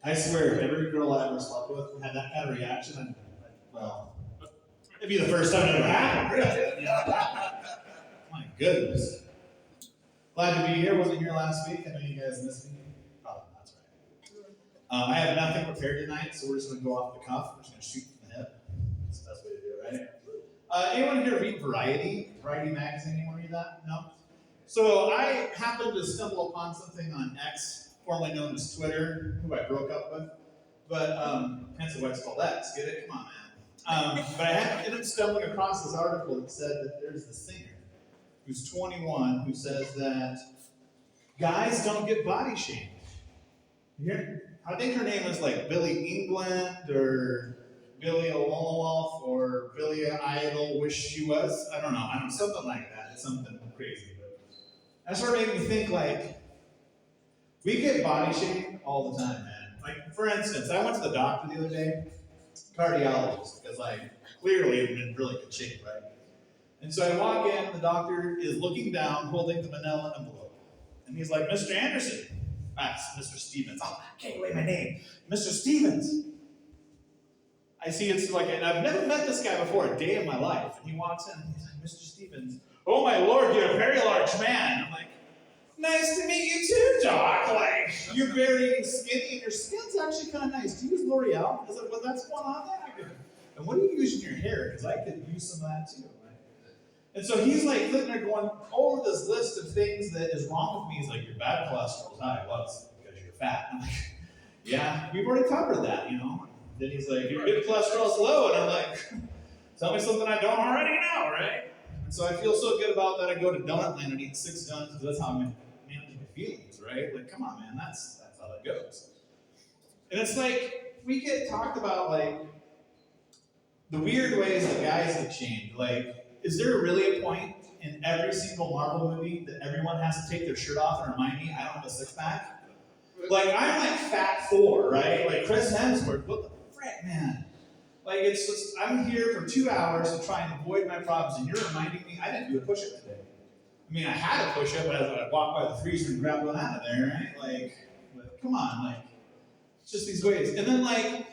I swear, if every girl I ever slept with had that kind of reaction, I'm like, well, it'd be the first time it ever happened, really. My goodness. Glad to be here. Wasn't here last week. I know you guys missed me. Oh, that's right. I have nothing prepared tonight, so we're just going to go off the cuff. We're just going to shoot from the hip. That's the best way to do it, right? Anyone here read Variety? Variety magazine? Anyone read that? No? So I happened to stumble upon something on X, formerly known as Twitter, who I broke up with. But hence why it's called X. Get it? Come on, man. But I ended up stumbling across this article that said that there's this singer who's 21 who says that guys don't get body shamed. I think her name is like Billie England or Billie Olololf or Billie Idol Wish She Was. I don't know, something like that. It's something crazy. But that sort of made me think like, we get body shamed all the time, man. Like, for instance, I went to the doctor the other day, cardiologist, because I clearly am in really good shape, right? And so I walk in, the doctor is looking down, holding the manila envelope. And he's like, Mr. Anderson. That's Mr. Stevens. Oh, I can't believe my name. Mr. Stevens. I see it's like, and I've never met this guy before a day in my life. And he walks in and he's like, Mr. Stevens, oh my Lord, you're a very large man. I'm like, nice to meet you too, Doc. Like, you're very skinny and your skin's actually kind of nice. Do you use L'Oreal? Is that what that's going on there? And what do you use in your hair? Because I could use some of that too. And so he's like sitting there going over this list of things that is wrong with me. He's like, your bad cholesterol's high. Well, it's because you're fat. I'm like, yeah, we've already covered that, you know. Then he's like, your good cholesterol's low. And I'm like, tell me something I don't already know, right? And so I feel so good about that. I go to Donut Land and eat 6 donuts because that's how I manage my feelings, right? Like, come on, man, that's how that goes. And it's like, we get talked about, like, the weird ways that guys get shamed. Like, is there really a point in every single Marvel movie that everyone has to take their shirt off and remind me I don't have a six-pack? Like, I'm like fat Thor, right? Like Chris Hemsworth, what the frick, man? Like, it's just, I'm here for 2 hours to try and avoid my problems, and you're reminding me I didn't do a push-up today. I mean, I had a push-up, but I walked by the freezer and grabbed one out of there, right? Like, come on, like, it's just these ways. And then, like,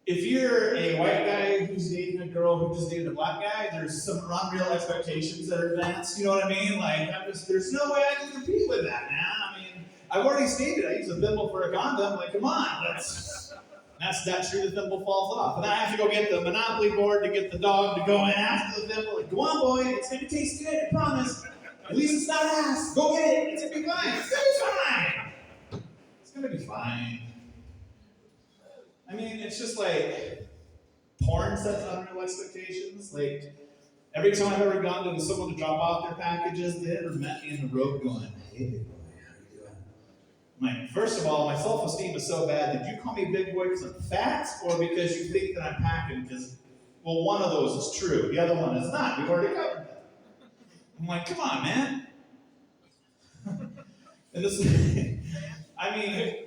if you're a white guy who's dating a girl who just dated a black guy, there's some unreal expectations that are advanced. You know what I mean? Like, there's no way I can compete with that, man. I mean, I've already stated I use a thimble for a condom. Like, come on, that's true. The thimble falls off, and then I have to go get the Monopoly board to get the dog to go in after the thimble. Like, go on, boy, it's gonna taste good. I promise. At least it's not ass. Go get it. It's gonna be fine. It's gonna be fine. It's gonna be fine. I mean, it's just like porn sets unreal expectations. Like, every time I've ever gone to someone to drop off their packages, they ever met me in the road going, hey, big boy, how you doing? I'm like, first of all, my self-esteem is so bad. Did you call me big boy because I'm fat or because you think that I'm packing? Because, well, one of those is true. The other one is not. We've already covered that. I'm like, come on, man. And this is, I mean,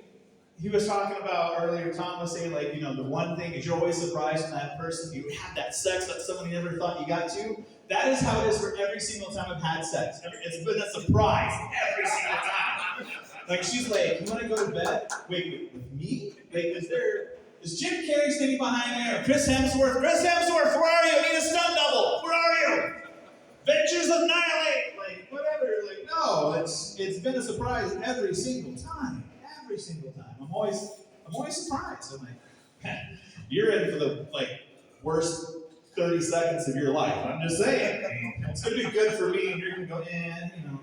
he was talking about earlier, Tom was saying, like, you know, the one thing is you're always surprised when that person, you had that sex that someone you never thought you got to. That is how it is for every single time I've had sex. It's been a surprise every single time. Like, she's like, you want to go to bed? Wait, with me? Wait, is Jim Carrey standing behind me or Chris Hemsworth? Chris Hemsworth, where are you? I need a stunt double. Where are you? Ventures Annihilate. Like, whatever. Like, no, it's been a surprise every single time. Every single time. I'm always surprised. I'm like, man, you're in for the worst 30 seconds of your life. I'm just saying. I mean, it's gonna be good for me, and you're gonna go, you know.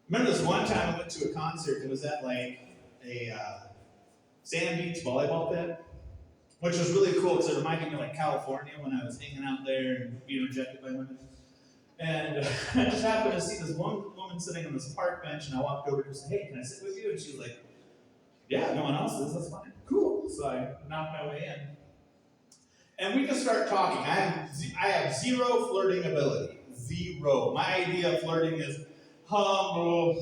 Remember this one time I went to a concert. It was at like a sand beach volleyball pit, which was really cool because it reminded me of like California when I was hanging out there and being rejected by women. And I just happened to see this one woman sitting on this park bench, and I walked over to her and said, hey, can I sit with you? And she was like, yeah, no one else is, that's fine. Cool. So I knocked my way in. And we just start talking. I have zero flirting ability. Zero. My idea of flirting is humble,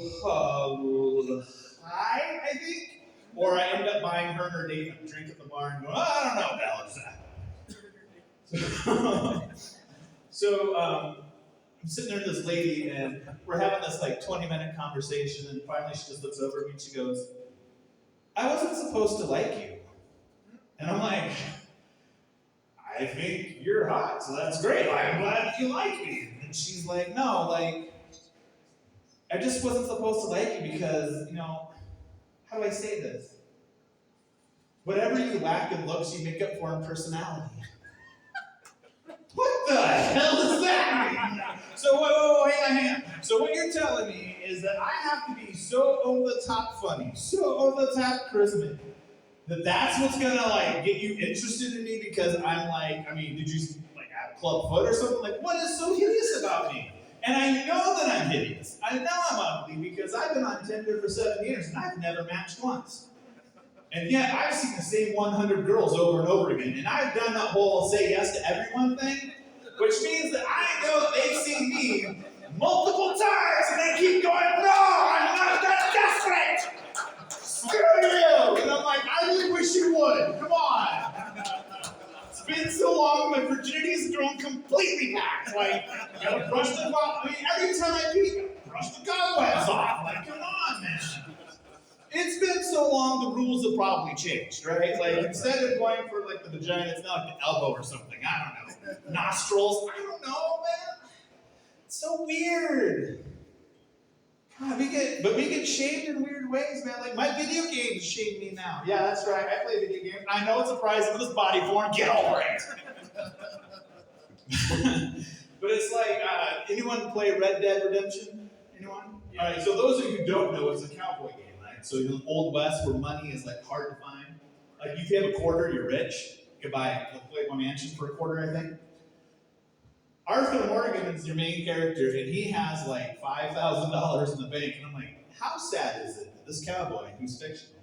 hi, I think. Or I end up buying her and her date a drink at the bar and going, I don't know what the hell is that. So I'm sitting there with this lady, and we're having this like 20-minute conversation, and finally she just looks over at me and she goes, I wasn't supposed to like you. And I'm like, I think you're hot, so that's great. I'm glad you like me. And she's like, no, like, I just wasn't supposed to like you because, how do I say this? Whatever you lack in looks, you make up for in personality. What the hell does that mean? So, whoa, hang on. So what you're telling me is that I have to be so over the top funny, so over the top charismatic, that's what's gonna like get you interested in me because I'm like, did you like have a club foot or something? Like, what is so hideous about me? And I know that I'm hideous. I know I'm ugly because I've been on Tinder for 7 years and I've never matched once. And yet I've seen the same 100 girls over and over again. And I've done that whole say yes to everyone thing, which means that I know that they've seen me multiple times and they keep going, no, I'm not that desperate. Screw you. And I'm like, I really wish you would. Come on. It's been so long, my virginity's grown completely back. Like, you gotta brush the every time I pee, brush the cobwebs off. Like, come on, man. It's been so long, the rules have probably changed, right? Like, instead of going for, like, the vagina, it's not like the elbow or something. I don't know. Nostrils. I don't know, man. It's so weird. God, we get shamed in weird ways, man. Like, my video games shame me now. Yeah, that's right. I play video games. I know it's a prize for this body form. Get over it. But it's like, anyone play Red Dead Redemption? Anyone? Yeah. All right, so those of you who don't know, it's a cowboy game. So in the Old West, where money is like hard to find, like if you have a quarter, you're rich. You could buy a mansion for a quarter, I think. Arthur Morgan is your main character, and he has like $5,000 in the bank. And I'm like, how sad is it that this cowboy, who's fictional,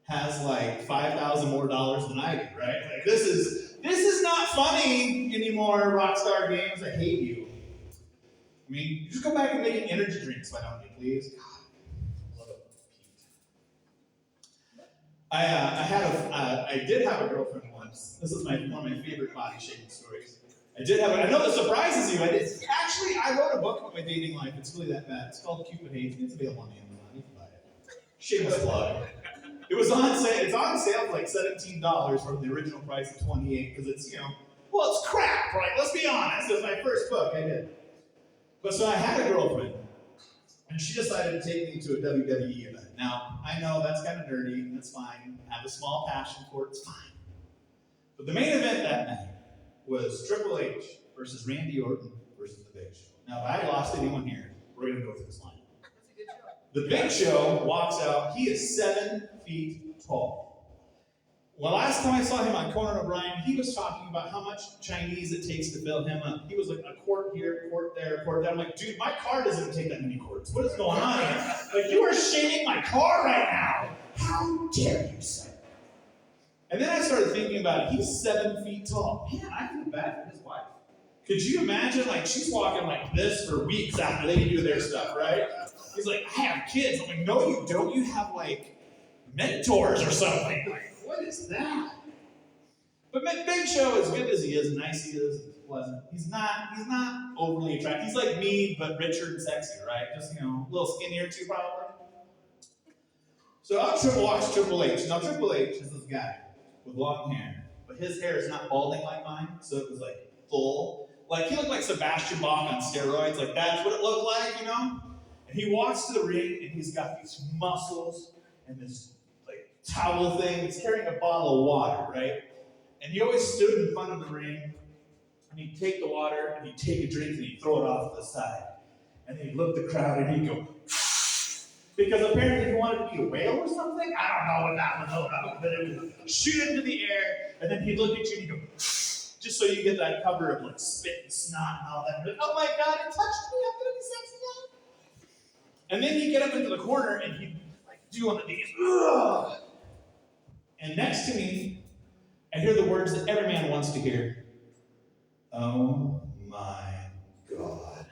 has like $5,000 more than I do, right? Like this is not funny anymore. Rockstar Games, I hate you. Just go back and make energy drinks, why don't you, please? I did have a girlfriend once. This is one of my favorite body shaming stories. I know this surprises you. I wrote a book about my dating life. It's really that bad. It's called Cupid Hates Me. It's available on Amazon. You can buy it. Shameless plug. It was on sale. It's on sale for like $17 from the original price of $28 because it's it's crap, right? Let's be honest. It was my first book I did. But so I had a girlfriend. And she decided to take me to a WWE event. Now, I know that's kind of nerdy, and that's fine. I have a small passion for it, it's fine. But the main event that night was Triple H versus Randy Orton versus The Big Show. Now, if I lost anyone here, we're going to go through this line. That's a good show. The Big Show walks out. He is 7 feet tall. Well, last time I saw him on Conan O'Brien, he was talking about how much Chinese it takes to fill him up. He was like a quart here, quart there, quart there. I'm like, dude, my car doesn't take that many quarts. What is going on here? Like, you are shaming my car right now. How dare you, sir? And then I started thinking about it. He's 7 feet tall. Man, I feel bad for his wife. Could you imagine, like, she's walking like this for weeks after they do their stuff, right? He's like, I have kids. I'm like, no, you don't. You have, like, mentors or something. Like, what is that? But Big Show, as good as he is, nice he is, pleasant, he's not overly attractive. He's like me, but richer and sexier, right? Just, a little skinnier too, probably. So I'll watch Triple H. Now, Triple H is this guy with long hair, but his hair is not balding like mine, so it was like full. Like, he looked like Sebastian Bach on steroids. Like, that's what it looked like, And he walks to the ring, and he's got these muscles and this towel thing. He's carrying a bottle of water, right? And he always stood in front of the ring, and he'd take the water, and he'd take a drink, and he'd throw it off to the side. And he'd look at the crowd, and he'd go, because apparently he wanted to be a whale or something. I don't know what that was all about, but it would shoot into the air, and then he'd look at you, and he'd go, just so you get that cover of like spit and snot and all that. And like, oh my God, it touched me, I'm gonna be sexy now. And then he'd get up into the corner, and he'd do on the knees, ugh. And next to me, I hear the words that every man wants to hear. Oh my God.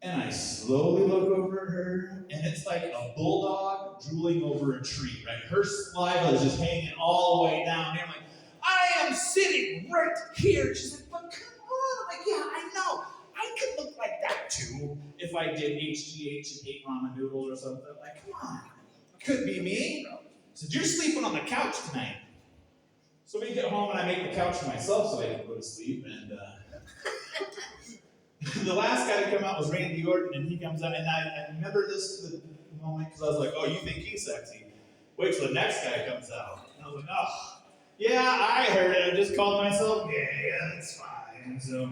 And I slowly look over at her, and it's like a bulldog drooling over a tree, right? Her saliva is just hanging all the way down. And I'm like, I am sitting right here. She's like, but come on. I'm like, yeah, I know. I could look like that too if I did HGH and ate ramen noodles or something. Like, come on. Could be me. Said, you're sleeping on the couch tonight. So we get home and I make the couch for myself so I can go to sleep. And the last guy to come out was Randy Orton, and he comes out, and I remember this to the moment because I was like, oh, you think he's sexy? Wait till the next guy comes out. And I was like, oh, yeah, I heard it. I just called myself gay. Yeah, that's fine. So,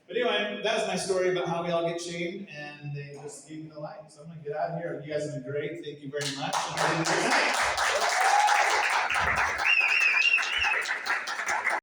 but anyway, that's my story about how we all get shamed, and they just gave me the light. So I'm going to get out of here. You guys have been great. Thank you very much. And have a good night.